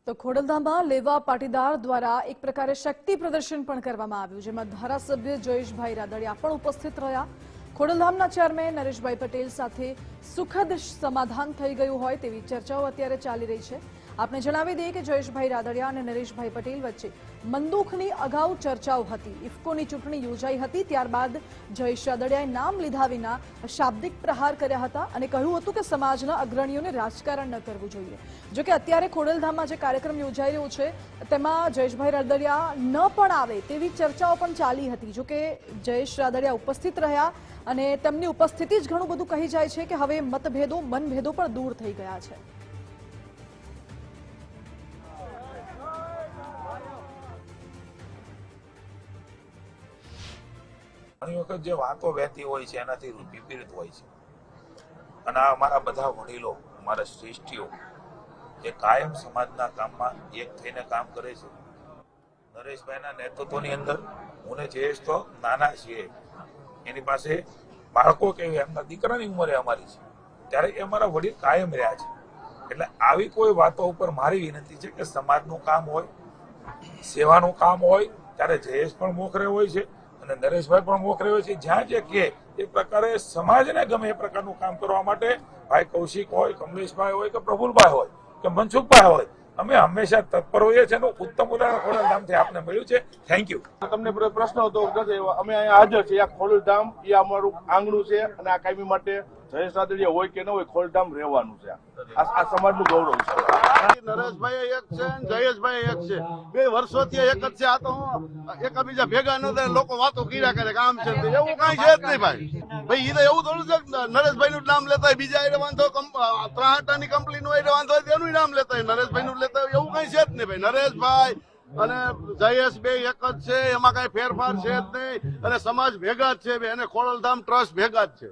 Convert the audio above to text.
તો ખોડલધામમાં લેવા પાટીદાર દ્વારા એક પ્રકારે શક્તિ પ્રદર્શન પણ કરવામાં આવ્યું, જેમાં ધારાસભ્ય જયેશભાઈ રાદડિયા પણ ઉપસ્થિત રહ્યા। ખોડલધામના ચેરમેન નરેશભાઈ પટેલ સાથે સુખદ સમાધાન થઈ ગયું હોય તેવી ચર્ચાઓ અત્યારે ચાલી રહી છે। આપને જણાવી દઈએ કે જયેશભાઈ રાદડિયા અને નરેશભાઈ પટેલ વચ્ચે મંદુખની અગાઉ ચર્ચાઓ હતી। ઇફકોની ચૂંટણી યોજાઈ હતી, ત્યારબાદ જયેશ રાદડિયાએ નામ લીધા વિના શાબ્દિક પ્રહાર કર્યા હતા અને કહ્યું હતું કે સમાજના અગ્રણીઓને રાજકારણ ન કરવું જોઈએ। જોકે અત્યારે ખોડલધામમાં જે કાર્યક્રમ યોજાઈ રહ્યો છે તેમાં જયેશભાઈ રાદડિયા ન પણ આવે તેવી ચર્ચાઓ પણ ચાલી હતી। જોકે જયેશ રાદડિયા ઉપસ્થિત રહ્યા અને તેમની ઉપસ્થિતિ જ ઘણું બધું કહી જાય છે કે હવે મતભેદો મનભેદો પણ દૂર થઈ ગયા છે। ઘણી વખત જે વાતો વહેતી હોય છે એનાથી વિપરીત હોય છે અને આ અમારા બધા વડીલો, અમારા શ્રેષ્ઠીઓ જે કાયમ સમાજના કામમાં એક થઈને કામ કરે છે। નરેશભાઈના નેતૃત્વની અંદર હું ને જયેશ તો નાના છીએ, એની પાસે બાળકો કેવી એમના દીકરાની ઉંમરે અમારી છે, ત્યારે એ અમારા વડીલ કાયમ રહ્યા છે। એટલે આવી કોઈ વાતો ઉપર મારી વિનંતી છે કે સમાજનું કામ હોય, સેવાનું કામ હોય ત્યારે જયેશ પણ મોખરે હોય છે અને નરેશભાઈ પણ મોખરે હોય છે। જ્યાં જે કે એ પ્રકારે સમાજને ગમે એ પ્રકારનું કામ કરવા માટે ભાઈ કૌશિક હોય, કમલેશભાઈ હોય કે પ્રફુલભાઈ હોય કે મનસુખભાઈ હોય, અમે હંમેશા તત્પર હોઈએ છીએ। ઉત્તમ ઉદાહરણ ખોડલધામથી આપને મળ્યું છે। Thank you. તમને પ્રશ્ન હતો અમે અહીંયા હાજર છીએ। આ ખોડલધામ એ અમારું આંગણું છે અને આ કાયમી માટે જયેશ રાદડિયા હોય કે ન હોય ખોડલધામ રહેવાનું છે। આ સમાજનું ગૌરવ છે। નરેશભાઈ એક છે અને જયેશભાઈ એક છે, બે વર્ષોથી એક જ છે। આ તો એકબીજા ભેગા ન થાય, લોકો વાતો કર્યા કરે કામ છે, એવું કઈ છે જ નહીં ભાઈ। એ તો એવું થોડું છે નરેશભાઈ નું નામ લેતા હોય, બીજા એ વાંધો ત્રાહટાની કંપની નું વાંધો હોય તેનું નામ લેતા હોય, નરેશભાઈ નું લેતા હોય, એવું કઈ છે જ નહીં ભાઈ। નરેશભાઈ અને જયેશ બે એક જ છે, એમાં કઈ ફેરફાર છે જ નહીં અને સમાજ ભેગા જ છે, અને ખોડલધામ ટ્રસ્ટ ભેગા જ છે।